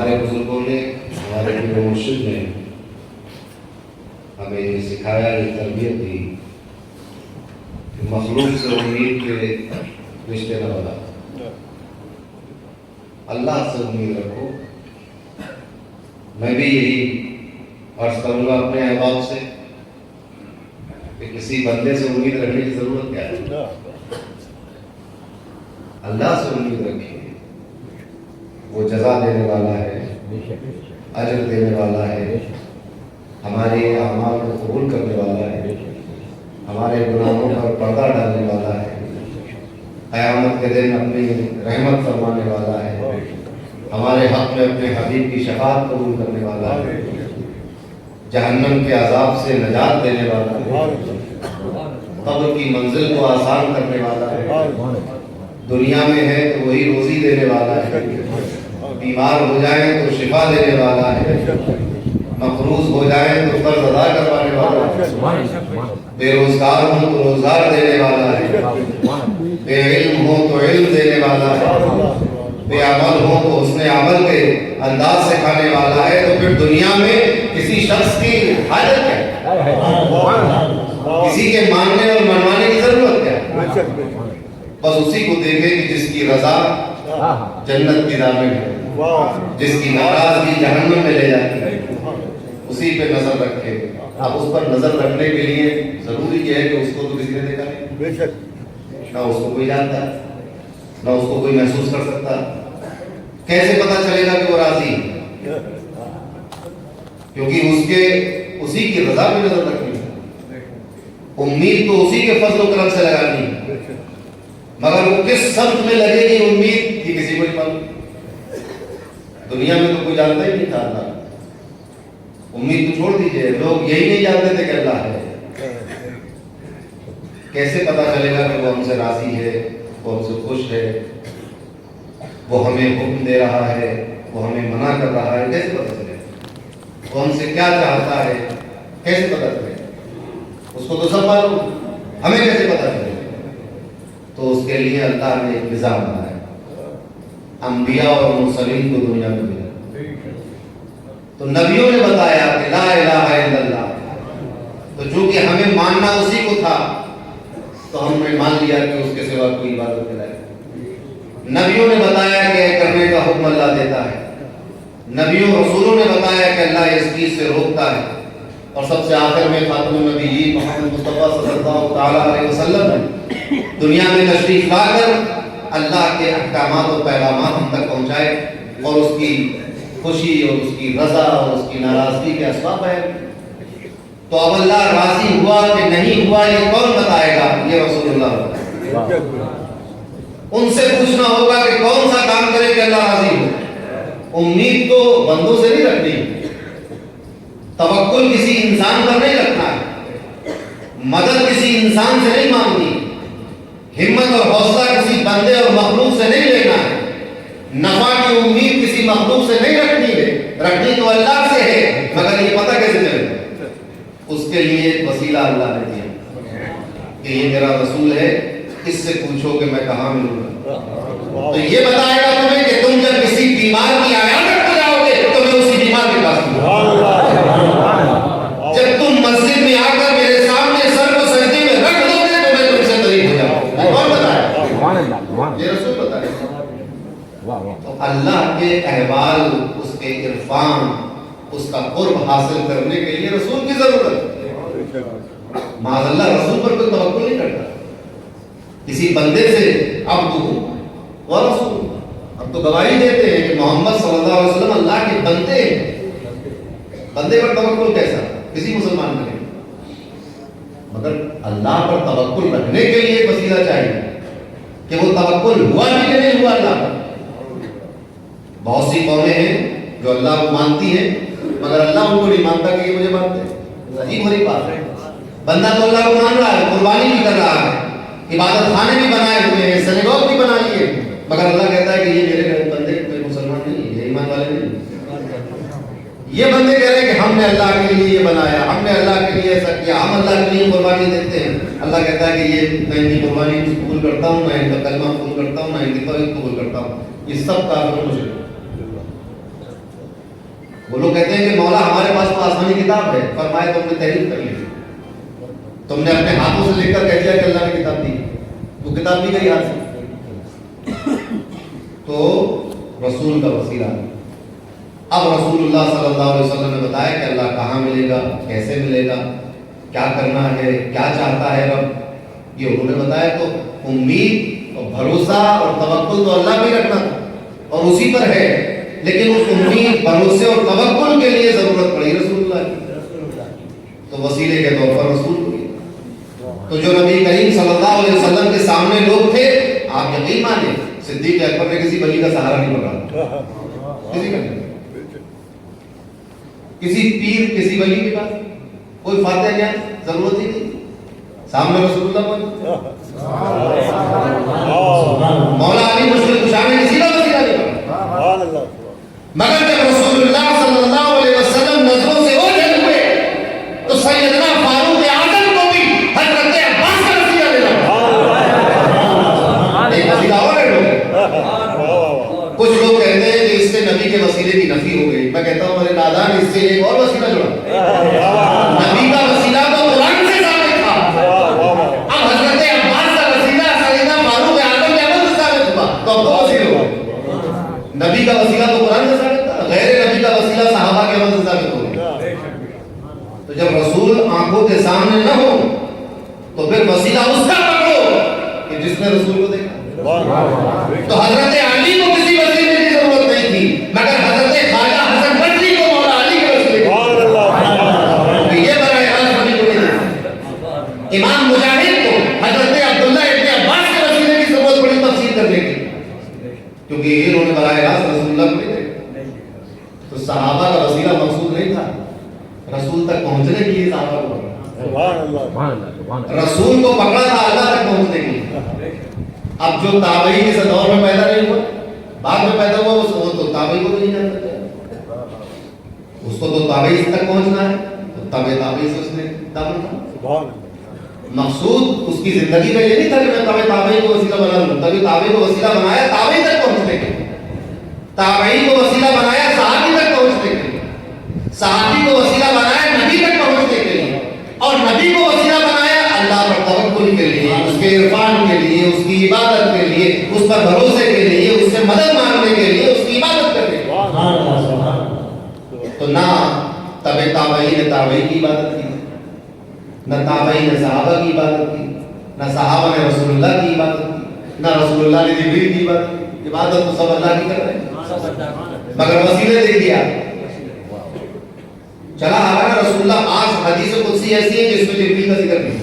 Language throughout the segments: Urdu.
ہمارے بزرگوں نے، ہمارے پیر و مرشد نے ہمیں یہ سکھایا، یہ تربیت دی کہ مخلوق سے امید کے رشتے نہ بنا، اللہ سے امید رکھو۔ میں بھی یہی عرض کروں گا اپنے احباب سے کہ کسی بندے سے امید رکھنے کی ضرورت کیا ہے؟ اللہ سے امید رکھیے، وہ جزا دینے والا ہے، اجر دینے والا ہے، ہمارے اعمال کو قبول کرنے والا ہے، ہمارے گناہوں پر پردہ ڈالنے والا ہے، قیامت کے دن اپنی رحمت فرمانے والا ہے، ہمارے حق میں اپنے حبیب کی شفاعت قبول کرنے والا ہے، جہنم کے عذاب سے نجات دینے والا ہے، قبر کی منزل کو آسان کرنے والا ہے، دنیا میں ہے تو وہی روزی دینے والا ہے، بیمار ہو جائیں تو شفا دینے والا ہے، مقروض ہو جائیں تو قرض ادا کروانے والا ہے، بے روزگار ہوں تو روزگار دینے والا ہے، بے علم ہو تو علم دینے والا ہے، بے عمل ہو تو حسن عمل کے انداز سے کھانے والا ہے۔ تو پھر دنیا میں کسی شخص کی حاجت کیا ہے؟ کسی کے ماننے اور منوانے کی ضرورت کیا ہے؟ بس اسی کو دیکھیں کہ جس کی رضا جنت کی راہ میں ہے، جس کی ناراضگی جہنم میں لے جاتی ہے، اسی پہ نظر رکھے۔ اب اس پر نظر رکھنے کے لیے ضروری یہ ہے کہ اس کو تو کسی نے دیکھا نہیں، نہ اس کو کوئی جانتا ہے، نہ اس کو کوئی محسوس کر سکتا۔ کیسے پتا چلے گا کہ وہ راضی ہے؟ کیونکہ اسی کی رضا پہ نظر رکھنی ہے، امید تو اسی کے فضل و کرم سے لگانی ہے، مگر وہ کس سمت میں لگے گی امید یہ کسی کو نہیں معلوم۔ دنیا میں تو کوئی جانتا ہی نہیں تھا اللہ، امید تو چھوڑ دیجئے، لوگ یہی نہیں جانتے تھے کہ اللہ ہے۔ کیسے پتا چلے گا کہ وہ ہم سے راضی ہے، وہ ہم سے خوش ہے، وہ ہمیں حکم دے رہا ہے، وہ ہمیں منع کر رہا ہے؟ کیسے پتا چلے گا وہ ہم سے کیا چاہتا ہے؟ کیسے پتا چلے گا؟ اس کو تو سب معلوم، ہمیں کیسے پتا چلے گا؟ تو اس کے لیے اللہ نے ایک نظام بنایا، انبیاء اور مرسلین کو دنیا میں بھیجا۔ تو نبیوں نے بتایا کہ لا الہ الا اللہ، تو چونکہ ہمیں ماننا اسی کو تھا تو ہم نے مان لیا کہ اس کے سوا کوئی عبادت کے لائق نہیں۔ نبیوں نے بتایا کہ کرنے کا حکم اللہ دیتا ہے، نبیوں رسولوں نے بتایا کہ اللہ اس چیز سے روکتا ہے، اور سب سے آخر میں خاتم النبیین محمد مصطفیٰ صلی اللہ تعالیٰ علیہ وسلم نے دنیا میں تشریف لا کر اللہ کے احکامات و پیغامات ہم تک پہنچائے، اور اس کی خوشی اور اس کی رضا اور اس کی ناراضگی کے اسباب ہے۔ تو اب اللہ راضی ہوا کہ نہیں ہوا یہ کون بتائے گا؟ یہ رسول اللہ بتائے گا۔ ان سے پوچھنا ہوگا کہ کون سا کام کرے کہ اللہ راضی ہو۔ امید تو بندوں سے نہیں رکھنی، توکل کسی انسان پر نہیں رکھنا ہے، مدد کسی انسان سے نہیں مانگنی، ہمت اور حوصلہ کسی بندے اور مخلوق سے نہیں لینا ہے، نفع کی امید کسی مخلوق سے نہیں رکھنی ہے، رکھنی تو اللہ سے ہے، مگر یہ پتہ کیسے چلے گا؟ اس کے لیے ایک وسیلہ اللہ نے دیا کہ یہ میرا رسول ہے، اس سے پوچھو کہ میں کہاں ملوں گا، تو یہ بتائے گا تمہیں کہ تم جب کسی بیمار کی عیادت کو جاؤ گے تو میں اسی بیمار کے پاس ہوں۔ جب تم مسجد میں آ کر میرے سامنے سر کو سجدے میں رکھ دو گے تو میں تم سے قریب ہو جاؤں گا۔ کون بتایا؟ یہ رسول بتایا۔ تو اللہ کے احوال، اس کے عرفان، اس کا قرب حاصل کرنے کے لیے رسول کی ضرورت ہے۔ معاذ اللہ رسول پر کوئی توقع نہیں کرتا، کسی بندے سے عبد و رسول، اب تو گواہی دیتے ہیں کہ محمد صلی اللہ علیہ وسلم اللہ کے بندے ہیں۔ بندے پر توقع کیسا؟ کسی مسلمان کا نہیں، مگر اللہ پر توقع رکھنے کے لیے وسیلہ چاہیے کہ وہ توقع ہوا بھی کہ نہیں ہوا اللہ پر۔ بہت سی قومیں ہیں جو اللہ کو مانتی ہیں مگر اللہ ان کو نہیں مانتا کہ یہ مجھے مانتے ہیں۔ عجیب بڑی بات ہے، بندہ تو اللہ کو مان رہا ہے، قربانی بھی کر رہا ہے، عبادت خانے بھی بنائے ہوئے ہیں، سنگوگ بھی بنا لیے، مگر اللہ کہتا ہے کہ یہ میرے بندے کوئی مسلمان نہیں، یہ ایمان والے نہیں۔ یہ بندے کہہ رہے ہیں کہ ہم نے اللہ کے لیے یہ بنایا، ہم نے اللہ کے لیے ایسا کیا، ہم اللہ کے لیے قربانی دیتے ہیں۔ اللہ کہتا ہے کہ یہ میں ان کی قربانی قبول کرتا ہوں، میں ان کا کلمہ قبول کرتا ہوں، میں ان کی توحید قبول کرتا ہوں۔ یہ سب کافر مشرک۔ وہ لوگ کہتے ہیں کہ مولا ہمارے پاس تو آسمانی کتاب ہے، فرمایا تم نے تحریر کر لی، تم نے اپنے ہاتھوں سے لکھ کر کہہ دیا کہ اللہ نے کتاب دی، وہ کتاب بھی گئی ہاتھ سے۔ تو رسول کا وسیلہ، اب رسول اللہ صلی اللہ علیہ وسلم نے بتایا کہ اللہ کہاں ملے گا، کیسے ملے گا، کیا کرنا ہے، کیا چاہتا ہے رب، یہ انہوں نے بتایا۔ تو امید اور بھروسہ اور توکل تو اللہ پہ رکھنا تھا اور اسی پر ہے، لیکن اس امید، بھروسے اور توکل کے لیے ضرورت پڑی رسول اللہ کی، تو وسیلے کے طور پر رسول ہوئی۔ تو جو نبی کریم صلی اللہ علیہ وسلم کے سامنے لوگ تھے، آپ یقین مانیں صدیق اکبر نے کسی ولی کا سہارا نہیں پکڑا، کسی کا نہیں، کسی پیر، کسی ولی کے پاس کوئی فاتح کیا ضرورت ہی نہیں، سامنے رسول اللہ پر مولا علی مشکل کشا نے کسی کا وسیلہ نہیں پکڑا، مگر جب رسول اللہ صلی اللہ علیہ وسلم نظروں سے اوجھل ہوئے تو سیدنا فاروق اعظم کو بھی حضرت عباس کا وسیلہ لینا پڑا۔ ایک وسیلہ اور ہے لوگ، کچھ لوگ کہتے ہیں کہ اس سے نبی کے وسیلے کی نفی ہو گئی، میں کہتا ہوں میرے نادان اس سے ایک اور وسیلہ جڑا، نبی کا وسیلہ تو قرآن سے ثابت تھا، اب حضرت عباس کا وسیلہ سیدنا فاروق اعظم کے عمل سے ثابت ہوا، تو اب دو وسیلے ہوا۔ نبی کا وسیلہ تو قرآن سے ثابت تھا، غیر نبی کا وسیلہ صحابہ کے عمل سے ثابت ہو گیا۔ تو جب رسول آنکھوں کے سامنے نہ ہو تو پھر وسیلہ اس کا پکڑو کہ جس نے رسول کو دیکھا۔ تو حضرت علی کو کسی وسیلے کی ضرورت نہیں تھی، مگر حضرت خواجہ حسن بصری کو مولا علی کے وسیلے کی، یہ براہ راست نبی کو نہیں دیکھا۔ امام مجاہد کو حضرت عبداللہ ابن عباس کے وسیلے کی ضرورت پڑی تفسیر کرنے کی، کیونکہ انہوں نے براہ راست رسول اللہ کو نہیں دیکھا۔ تو صحابہ کا وسیلہ مقصود نہیں تھا، رسول تک پہنچنے کے لیے صحابہ کو رسول کو پکڑا تھا اللہ تک پہنچنے کے لیے۔ اب جو تابعی اس دور میں پیدا نہیں ہوا، بعد میں پیدا ہوا، وہ تو تابعی کو نہیں جانتا، اس کو تو تابعی تک پہنچنا ہے، تو تابعی سے اس نے دعوت۔ مقصود اس کی زندگی میں یہ نہیں تھا کہ میں تابعی کو وسیلہ بنا لوں، تبھی تابعی کو وسیلہ بنایا تابعی تک پہنچنے کے لیے، تابعی کو وسیلہ بنایا صحابی تک پہنچنے کے لیے، صحابی کو وسیلہ بنایا نبی تک پہنچنے کے لیے، اور نبی کو وسیلہ بنایا اللہ پر توکل کے لیے، اس کے عرفان کے لیے، اس کی عبادت کے لیے، اس پر بھروسے کے لیے، اس سے مدد مانگنے کے لیے، اس کی عبادت کرنے کے لیے۔ تو نہ تابعی نے تابعی کی عبادت کی، نہ تابعی نے صحابہ کی عبادت کی، نہ صحابہ نے رسول اللہ کی عبادت کی، نہ رسول اللہ نے جبریل کی عبادت کی۔ عبادت تو سب اللہ کی کر رہے ہیں، مگر وسیلے دے دیا۔ چلا آ رہا ہے رسول اللہ، آج حدیث قدسی ایسی ہے جس میں جبریل کا ذکر نہیں،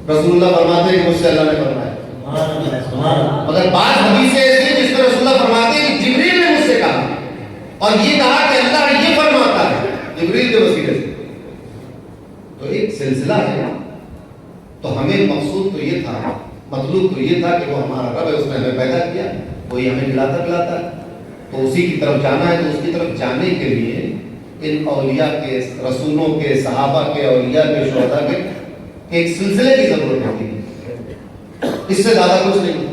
رسول اللہ فرماتے ہیں کہ مجھ سے اللہ نے فرمایا، مگر بعض حدیثیں ایسی ہیں جس میں رسول اللہ فرماتے ہیں کہ جبریل نے مجھ سے کہا، اور یہ کہا کہ اللہ یہ فرماتا ہے جبریل کے وسیلے سے۔ تو ایک سلسلہ ہے، تو ہمیں مقصود تو یہ تھا، مطلوب تو یہ تھا کہ وہ ہمارا رب ہے، اس نے ہمیں پیدا کیا، وہی ہمیں کھلاتا پلاتا ہے، تو اسی کی طرف جانا ہے۔ تو اس کی طرف جانے کے لیے ان اولیاء کے، رسولوں کے، صحابہ کے، اولیاء کے، شہداء کے ایک سلسلے کی ضرورت ہوتی ہے، اس سے زیادہ کچھ نہیں۔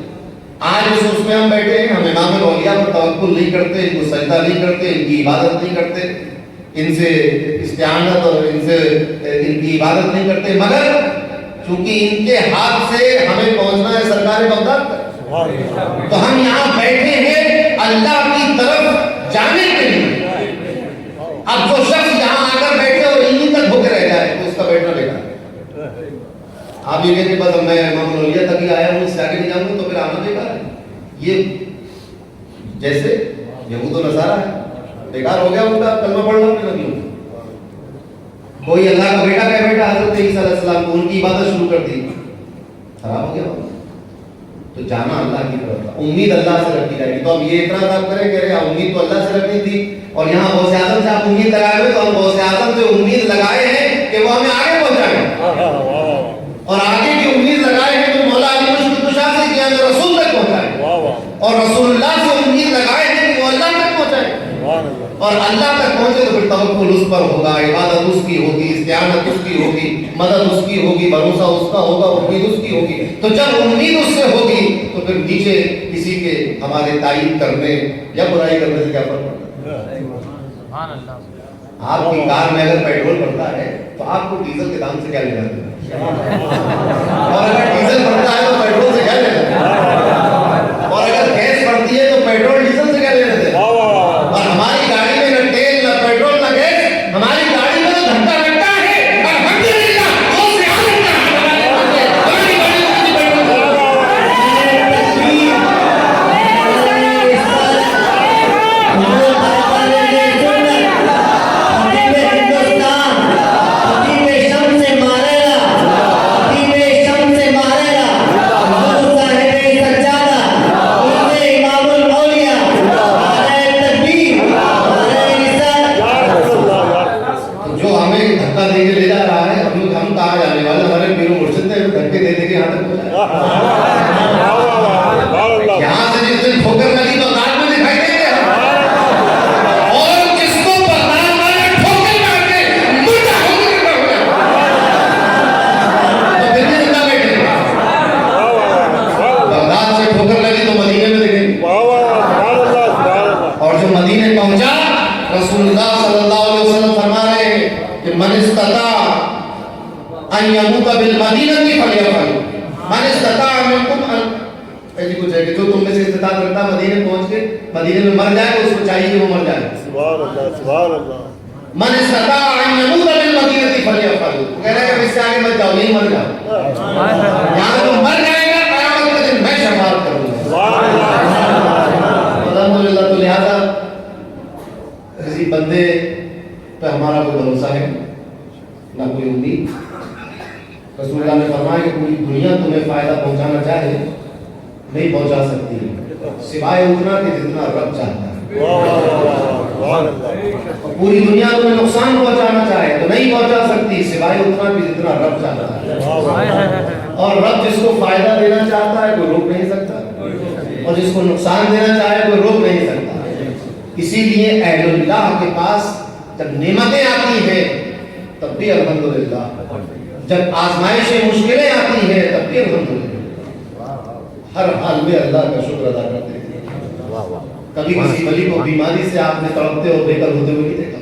آج اس میں ہم بیٹھے ہیں، ہم امام الاولیاء پر توکل نہیں کرتے، ان کو سجدہ نہیں کرتے، ان کی عبادت نہیں کرتے، ان سے استعانت اور ان کی عبادت نہیں کرتے، مگر چونکہ ان کے ہاتھ سے ہمیں پہنچنا ہے سرکار بغداد تک، تو ہم یہاں بیٹھے ہیں اللہ کی طرف جانے کے لیے۔ اب جو شخص یہاں آ کر بیٹھے اور انہیں تک ہو کے رہ جائے تو اس کا بیٹھنا بیکار ہے۔ آپ یہ کہتے بس میں امام الاولیاء تک ہی آیا ہوں، اس سے آگے نہیں جاؤں گا، تو پھر آنا بیکار ہے۔ یہ جیسے یہود و نصارہ ہے، بیکار ہو گیا ان کا کلمہ پڑھنا اپنے نبیوں کو۔ کوئی اللہ کا بیٹا کہہ بیٹا حضرت عیسیٰ علیہ السلام کو، ان کی عبادت شروع کر دی، خراب ہو گیا۔ تو جانا اللہ کی طرف تھا، امید اللہ سے رکھی جائے گی۔ تو اب یہ اعتراض آپ کریں کہ امید تو اللہ سے رکھنی تھی، اور یہاں غوث اعظم سے آپ امید لگائے ہوئے، تو ہم غوث اعظم سے امید لگائے ہیں کہ وہ ہمیں آگے پہنچائیں، اور آگے کی امید لگائے ہیں تو مولا علی مشکل کشا سے کہ ہمیں رسول تک پہنچائیں، اور رسول اللہ سے امید لگائے ہیں کہ وہ اللہ تک پہنچائیں، اور اللہ تک پہنچے تو پھر توکل اس پر ہوگا، عبادت اس کی ہوگی، استعانت اس کی ہوگی، مدد اس کی ہوگی، بھروسہ اس کا ہوگا، امید اس کی ہوگی۔ تو جب امید اس سے ہوگی تو پھر نیچے کسی کے ہمارے تعریف کرنے یا برائی کرنے سے کیا فرق پڑتا ہے؟ آپ کی کار میں اگر پیٹرول بڑھتا ہے تو آپ کو ڈیزل کے دام سے کیا لینا ہے؟ اور اگر ڈیزل بڑھتا ہے تو پیٹرول سے کیا لینا ہے؟ اور اگر گیس بڑھتی ہے تو پیٹرول ڈیزل سے کیا لینا ہے؟ اور ہماری گاڑی میں نہ تیل نہ پیٹرول نہ گیس، ہماری گاڑی میں تو دھکا لگتا ہے، الحمدللہ وہ سے آگے ہماری گاڑی میں پیٹرول۔ یہاں سے جس دن ٹھوکر لگی تو کار میں دکھائی دیں گے ہم، اور جس کو بغداد والے ٹھوکر مار کے مردہ ہو کے زندہ ہو جائے تو پھر بھی زندہ بیٹھے گے۔ بغداد سے ٹھوکر لگی تو مدینے میں دکھیں گے، اور جو مدینے پہنچا رسول اللہ صلی اللہ علیہ وسلم فرما رہے ہیں کہ من استطاع ان یموت بالمدینہ فلیفعل، من استطاع منکم ان ایسی کچھ ہے کہ جو تم میں سے استطاعت رکھتا مدینے پہنچ کے مدینے میں مر جائے تو اس کو چاہیے کہ وہ مر جائے۔ سبحان اللہ سبحان اللہ۔ من استطاع ان یموت بالمدینہ فلیفعل، کہہ رہا ہے کہ اس سے آگے مت جاؤ، نہیں مر جاؤ، یہاں تو مر جائے گا قیامت کے دن میں شفاعت کروں گا۔ الحمدللہ، تو لہذا کسی بندے پہ ہمارا کوئی بھروسہ ہے نہ کوئی امید۔ رسول اللہ نے فرمایا کہ پوری دنیا تمہیں فائدہ پہنچانا چاہے نہیں پہنچا سکتی سوائے اتنا کہ جتنا رب چاہتا ہے، اور پوری دنیا تمہیں نقصان پہنچانا چاہے تو نہیں پہنچا سکتی سوائے اتنا کہ جتنا رب چاہتا ہے، اور رب جس کو فائدہ دینا چاہتا ہے کوئی روک نہیں سکتا، اور جس کو نقصان دینا چاہے کوئی روک نہیں سکتا۔ اسی لیے اہل اللہ کے پاس جب نعمتیں آتی ہیں تب بھی الحمدللہ، جب آزمائشیں مشکلیں آتی ہیں تب بھی الحمدللہ، ہر حال میں اللہ کا شکر ادا کرتے ہیں۔ کبھی کسی ولی کو بیماری سے آپ نے تڑپتے اور بے کل ہوتے ہوئے نہیں دیکھا،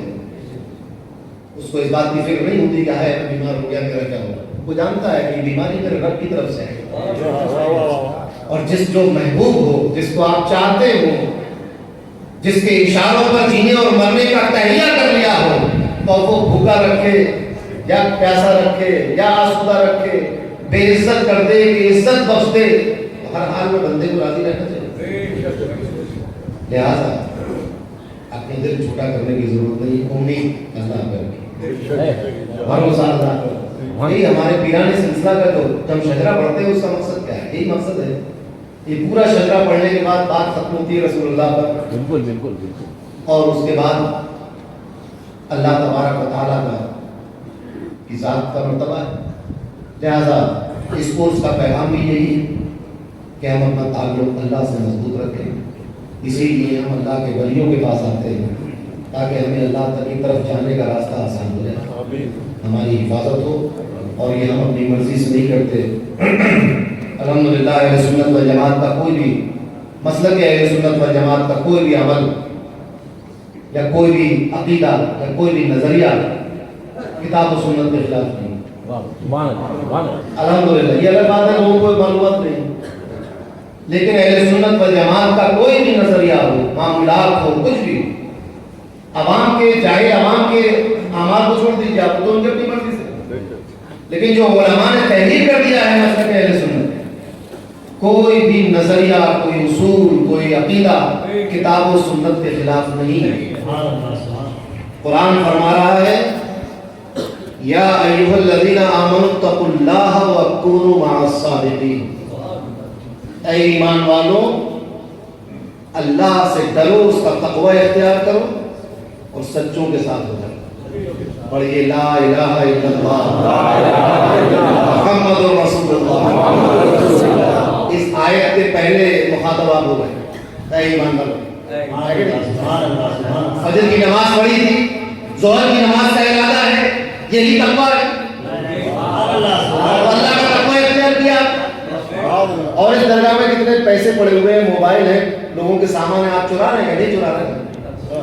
اس کو اس بات کی فکر نہیں ہوتی کہ ہے بیمار ہو گیا میرا کیا ہوگا، وہ جانتا ہے کہ بیماری میرے رب کی طرف سے ہے، اور جس جو محبوب ہو، جس کو آپ چاہتے ہو، جس کے اشاروں پر جینے اور مرنے کا تہیہ کر لیا ہو، تو وہ بھوکا رکھے یا پیاسا رکھے یا آسودہ رکھے، بے عزت کر دے کہ عزت بخش دے، ہر حال میں بندے کو راضی رہنا چاہیے۔ لہذا اپنے دل چھوٹا کرنے کی ضرورت نہیں، امید اللہ پر کی، بھروسہ اللہ پر۔ یہی ہمارے پیران سلسلہ کا جو ہم شجرہ پڑھتے ہیں اس کا مقصد کیا ہے؟ یہی مقصد ہے، یہ پورا شجرہ پڑھنے کے بعد بات ختم ہوتی ہے رسول اللہ پر، بالکل بالکل بالکل، اور اس کے بعد اللہ تبارک و تعالیٰ کا کی ذات کا مرتبہ ہے۔ لہذا اس کورس کا پیغام بھی یہی ہے کہ ہم اپنا تعلق اللہ سے مضبوط رکھیں، اسی لیے ہم اللہ کے ولیوں کے پاس آتے ہیں تاکہ ہمیں اللہ تک کی طرف جانے کا راستہ آسان ہو جائے، ہماری حفاظت ہو، اور یہ ہم اپنی مرضی سے نہیں کرتے۔ الحمدللہ اہل سنت و جماعت کا کوئی بھی مسلک اہل سنت و جماعت کا کوئی بھی عمل یا کوئی بھی عقیدہ یا کوئی بھی نظریہ کتاب و سنت کے خلاف نہیں۔ الحمدللہ، یہ الگ بات ہے لوگوں کو معلومات نہیں، لیکن اہل سنت و جماعت کا کوئی بھی نظریہ ہو، معاملات ہو، کچھ بھی، عوام کے چاہے عوام کے اعمال کو چھوڑ دیجیے، آپ تو ان کی اپنی مرضی سے، لیکن جو علماء نے تحریر کر دیا ہے مسلک اہل سنت، کوئی بھی نظریہ، کوئی اصول، کوئی عقیدہ کتاب و سنت کے خلاف نہیں ہے۔ قرآن فرما رہا ہے یا ایھا الذین آمنوا اتقوا اللہ وکونوا مع الصادقین، اے ایمان والو اللہ سے ڈرو، اس کا تقوی اختیار کرو اور سچوں کے ساتھ ہو جاؤ۔ پڑھیے لا الہ الا اللہ محمد رسول اللہ۔ اس آیت کے پہلے مخاطب آپ ہو گئے، اے ایمان والو۔ فجر کی نماز پڑھی تھی، ظہر کی نماز کا ارادہ ہے، یہی تقوی ہے، اللہ کا تقوی اختیار کیا۔ اور اس درگاہ میں کتنے پیسے پڑے ہوئے ہیں، موبائل ہیں، لوگوں کے سامان ہیں، آپ چرا رہے ہیں نہیں چرا رہے ہیں؟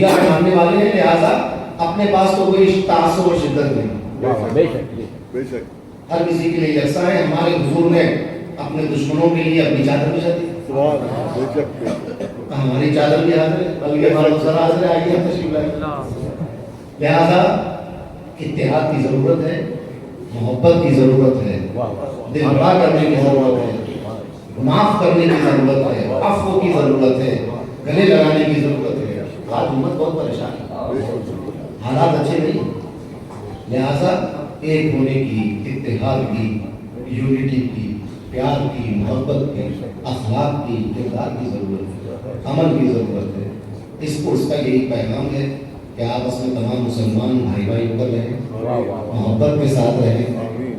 صوفیہ کے ماننے والے ہیں، لہٰذا اپنے پاس تو کوئی تعصب اور شدت نہیں، بے شک بے شک ہر کسی کے لیے یکساں ہے. ہمارے حضور نے اپنے دشمنوں کے لیے اپنی چادر بچھا دی، سبحان اللہ بے شک ہماری چادر بھی حاضر ہے، بلکہ ہمارا مسئلہ حاضر ہے، آئیے ہم تشریف لائیں. لہذا اتحاد کی ضرورت ہے، محبت کی ضرورت ہے، دل بڑا کرنے کی ضرورت ہے، معاف کرنے کی ضرورت ہے، عفو کی ضرورت ہے، گلے لگانے کی ضرورت ہے. آج امت بہت پریشان ہے، حالات اچھے نہیں، لہذا ایک ہونے کی، اتحاد کی، یونٹی کی، پیار کی، محبت کی، اخلاق کی، کردار کی ضرورت ہے، عمل کی ضرورت ہے. اس کو اس کا یہی پیغام ہے کہ آپس میں تمام مسلمان بھائی بھائی ہو کر رہیں، محبت کے ساتھ رہیں،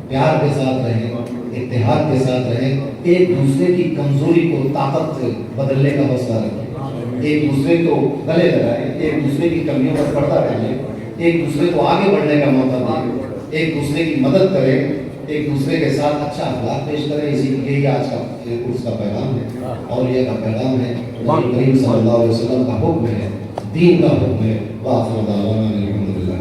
پیار کے ساتھ رہیں، اتحاد کے ساتھ رہیں، ایک دوسرے کی کمزوری کو طاقت سے بدلنے کا حوصلہ رکھیں، ایک دوسرے کو گلے لگائیں، ایک دوسرے کی کمیوں پر پردہ ڈالیں، ایک دوسرے کو آگے بڑھنے کا موقع دیں، ایک دوسرے کی مدد کریں، ایک دوسرے کے ساتھ اچھا اخلاق پیش کریں. اسی لیے آج کا اس کا پیغام ہے اور یہ کا پیغام ہے، نبی کریم صلی اللہ علیہ وسلم کا حکم ہے، دین کا حکم ہے. وآخر دعوانا الحمدللہ.